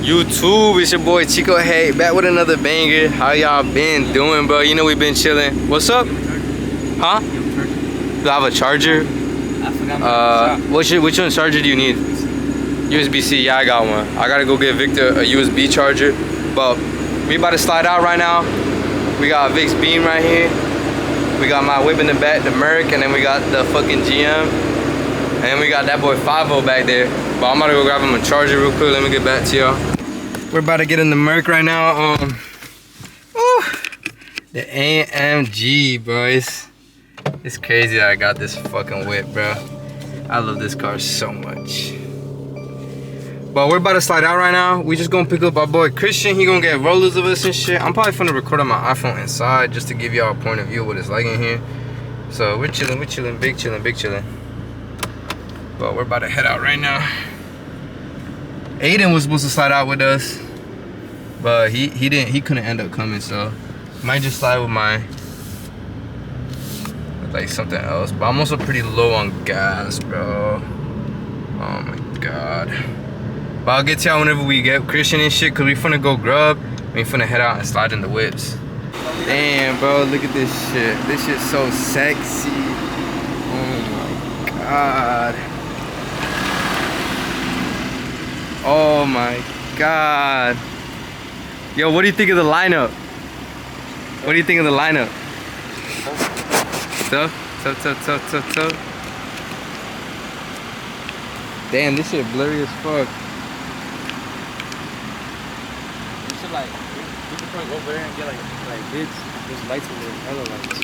YouTube, it's your boy Chico Hey, back with another banger. How y'all been doing, bro? You know we been chilling. What's up? Huh? Do I have a charger? I forgot my which one charger do you need? USB-C, yeah, I got one. I gotta go get Victor a USB charger. But we about to slide out right now. We got Vic's Beam right here. We got my whip in the back, the Merc, and then we got the fucking GM. And then we got that boy 5-0 back there. But I'm about to go grab him a charger real quick. Let me get back to y'all. We're about to get in the Merc right now. The Amg, boys. It's crazy that I got this fucking whip, bro. I love this car so much. But we're about to slide out right now. We just gonna pick up our boy Christian. He gonna get rollers of us and shit. I'm probably finna record on my iPhone inside just to give y'all a point of view of what it's like in here. So we're chilling, big chilling, big chilling. But we're about to head out right now. Aiden was supposed to slide out with us, but he couldn't end up coming, so might just slide with like something else. But I'm also pretty low on gas, bro. Oh my god. But I'll get to y'all whenever we get Christian and shit, cause we finna go grub. We finna head out and slide in the whips. Damn, bro, look at this shit. This shit's so sexy. Oh my god. Oh my god. Yo, what do you think of the lineup? What do you think of the lineup? Tough. Damn, this shit blurry as fuck. You should we could probably go over there and get like bids. There's lights over there, hella lights.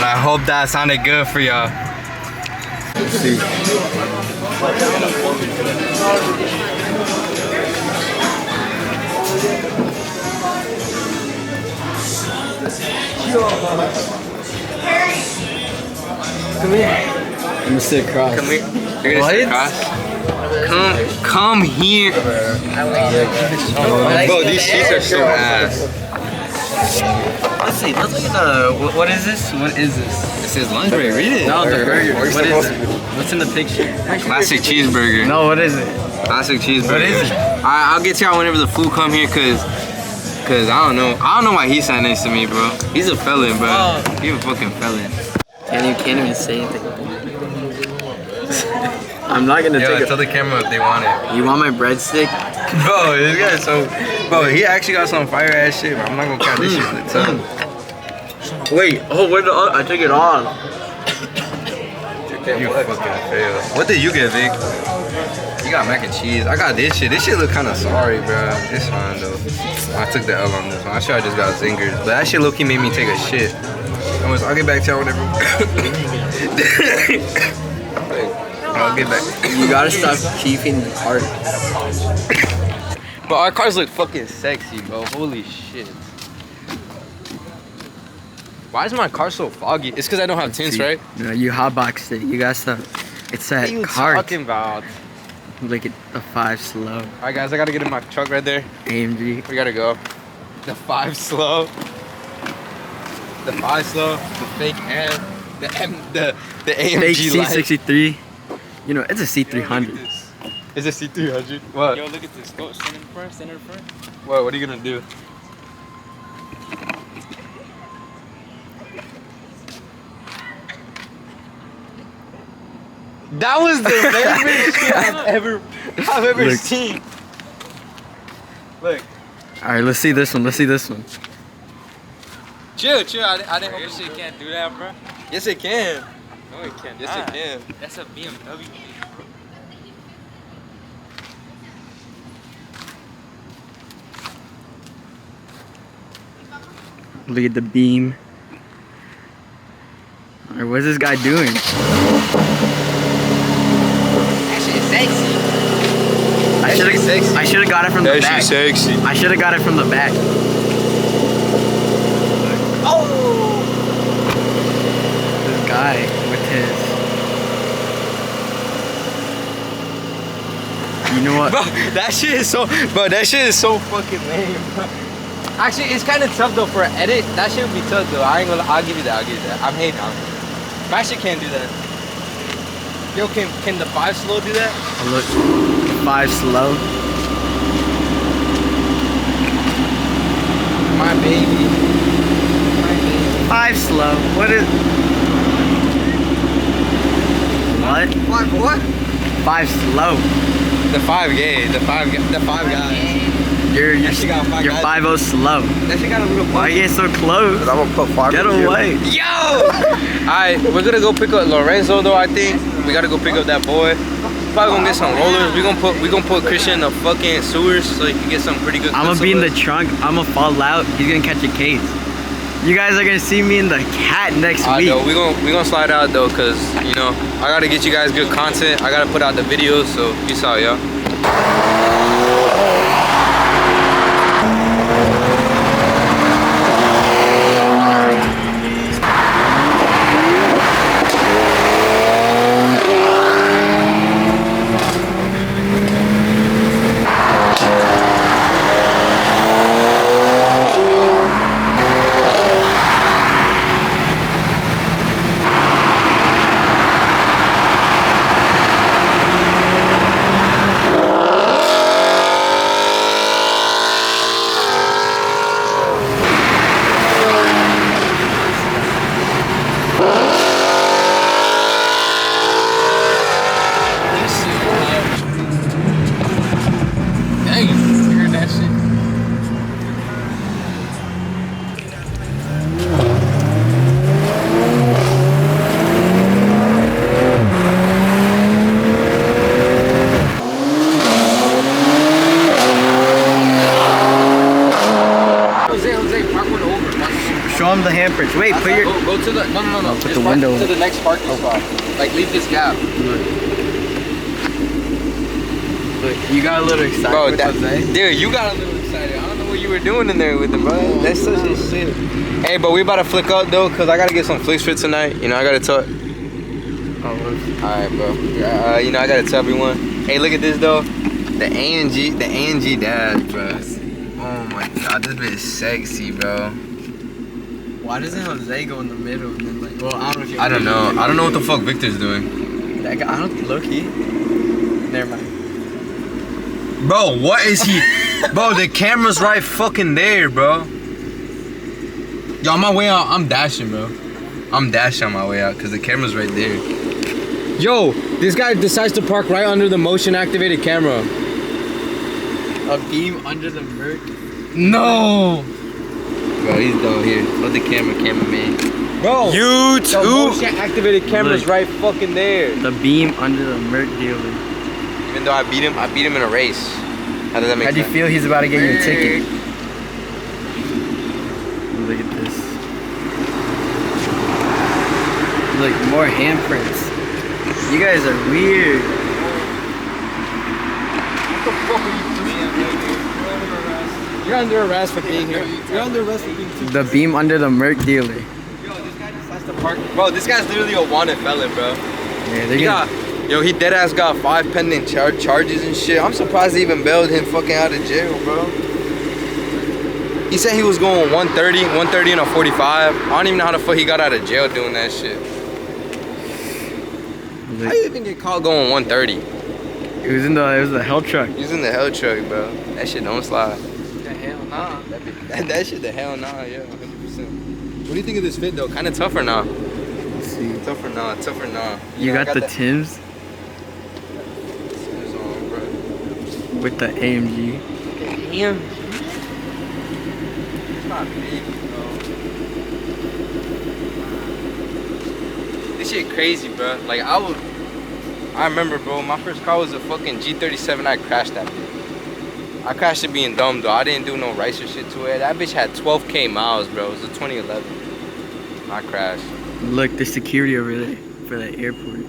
I hope that sounded good for y'all. Let's see. Come here. I'm gonna sit across. Come here. You're gonna sit across? Come here. Bro, these sheets are so ass. Let's see. Let's look at the. What is this? What is this? It says lunch break. Read it. No, the burger. What is it? What's in the picture? Classic cheeseburger. No, what is it? Classic cheeseburger. What is it? I'll get to y'all whenever the food come here, cause I don't know why he sat next to me, bro. He's a felon, bro. Oh. He's a fucking felon. And you can't even say anything. I'm not gonna take it. Tell the camera if they want it. You want my breadstick? Bro, this guy so... Bro, he actually got some fire ass shit, but I'm not gonna count this shit to the top. Wait, oh, where the... I took it on. You fucking fail. What did you get, Vic? You got mac and cheese. I got this shit. This shit look kind of sorry, bro. It's fine, though. I took the L on this one. I should have just got zingers. But that shit low-key made me take a shit. Anyways, I'll get back to y'all whenever... I'll get back. You gotta stop keeping the cart. But our cars look fucking sexy, bro. Holy shit. Why is my car so foggy? It's because I don't have tints, right? No, you hotboxed it. You got stuff. It's that What are you cart. talking about? Look at the 5 slow. Alright guys, I gotta get in my truck right there. AMG. We gotta go. The 5 slow. The 5 slow. The fake hand. The AMG Fake light. C63. You know, it's a C300. Is it C300? What? Yo, look at this. Go stand in the front. Stand in the front. What are you gonna do? That was the favorite shit I've ever Look. seen. Look. All right, let's see this one. Let's see this one. Chill. I didn't Your shit can't do that, bro. Yes, it can. No, it can't. Yes, it can. That's a BMW. Look at the beam. All right, what's this guy doing? That shit is sexy. I should have got it from the back. Sexy. I should have got it from the back. Oh! This guy with his. You know what? Bro, that shit is so fucking lame, bro. Actually, it's kind of tough though for an edit. That shit would be tough though. I'll give you that. I'm hating on it. My shit can't do that. Yo, can the 5 slow do that? Oh, look, 5 slow. My baby. 5 slow. What is? What? 5 what? 5 slow. The 5 gay. The 5 guys. You're She got 5 guys. 5-0 slow. That shit got a little Why you get so close? I'm gonna put 5. Get away. Yo! Alright, we're gonna go pick up Lorenzo though. I think we gotta go pick up that boy. Probably gonna get some rollers. We gonna put Christian in the fucking sewers so he can get some pretty good. I'm gonna be in the trunk. I'm gonna fall out. He's gonna catch a case. You guys are gonna see me in the cat next week. Though, we gonna slide out though, cause you know I gotta get you guys good content. I gotta put out the videos. So peace out, y'all. Dang, you heard that shit? Jose, park one over. Show him the handprints. Wait, put your. Go to the no. Put Just the park window. to the next parking spot. Like leave this gap. Look, you got a little excited Bro, with Jose. dude, you got a little excited. I don't know what you were doing in there with him, bro. That's such a shit. Hey, but we about to flick up though, cause I gotta get some flicks for tonight. You know, I gotta talk. Oh, Alright, bro. You know, I gotta tell everyone. Hey, look at this though. The AMG dad, bro. Oh my god, this bitch is sexy, bro. why doesn't Jose go in the middle and then like? Well, I don't know if you. I don't know. I don't know what the fuck Victor's doing. That guy, I don't look he. Never mind. Bro, what is he? Bro, the camera's right fucking there, bro. Yo, on my way out, I'm dashing, bro. I'm dashing on my way out because the camera's right there. Yo, this guy decides to park right under the motion activated camera. A beam under the Merc. No! Bro, he's down here. What's the cameraman? Bro! YouTube! The motion activated camera's Look. right fucking there. The beam under the Merc dealer. Even though I beat him in a race. How does that make How do you sense? feel he's about to get you a ticket? Look at this. Look, more handprints. You guys are weird. What the fuck are you doing? You're under arrest for being here. You're under arrest for being too. The beam under the Merc dealer. Yo, this guy decides to park. Bro, this guy's literally a wanted felon, bro. Yeah, they're gonna. Yo, he dead ass got 5 pending charges and shit. I'm surprised they even bailed him fucking out of jail, bro. He said he was going 130 and a 45. I don't even know how the fuck he got out of jail doing that shit. How you even get caught going 130? It was the hell truck. Using the hell truck, bro. That shit don't slide. The hell nah. That shit the hell nah, yeah, 100%. What do you think of this fit though? Kind of tough or nah? Let's see. Tough or nah? Tough or nah? You know, got the Timbs Timbs on, bro. with the AMG. Damn. It's not big, bro. This shit crazy, bro. Like I remember, bro. My first car was a fucking G37. I crashed that bitch. I crashed it being dumb though. I didn't do no ricer shit to it. That bitch had 12K miles, bro. It was a 2011. I crashed. Look, there's security over there for the airport.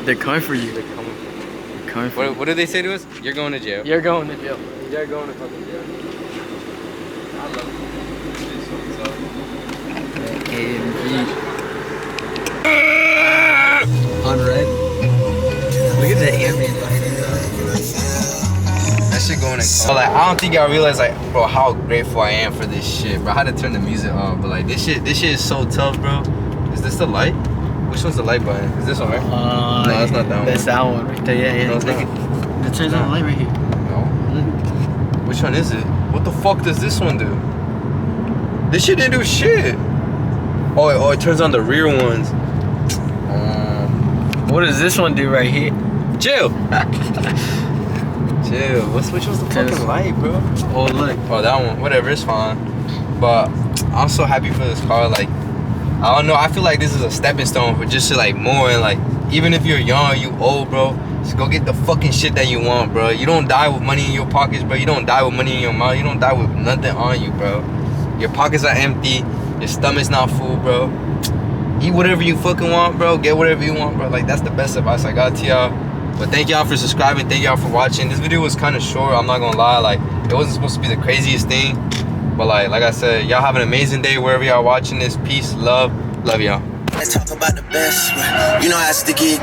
They're coming for you. They're coming for me. They're coming for you. What did they say to us? You're going to jail. You're going to jail. You're going to fucking jail. I love it. This shit's so tough. AMG. On red. Look at the ambient lighting. That shit going in. But like, I don't think y'all realize like, bro, how grateful I am for this shit, bro. I had to turn the music off, but like, this shit is so tough, bro. Is this the light? Which one's the light button? Is this one right? No, that's not that one. That's that one right there. Yeah. No, it's not. It turns on the light right here. No. Which one is it? What the fuck does this one do? This shit didn't do shit. Oh, it turns on the rear ones. What does this one do right here? Chill. Chill. Which one's the fucking light, bro? Oh, look. Oh, that one. Whatever, it's fine. But I'm so happy for this car. Like, I don't know. I feel like this is a stepping stone for just like more. And like, even if you're young, you old, bro, just go get the fucking shit that you want, bro. You don't die with money in your pockets, bro. You don't die with money in your mouth. You don't die with nothing on you, bro. Your pockets are empty. Your stomach's not full, bro. Eat whatever you fucking want, bro. Get whatever you want, bro. Like, that's the best advice I got to y'all. But thank y'all for subscribing. Thank y'all for watching. This video was kind of short. I'm not gonna lie. Like, it wasn't supposed to be the craziest thing. But like I said, y'all have an amazing day wherever y'all watching this. Peace, love y'all. Let's talk about the best. You know I stick it.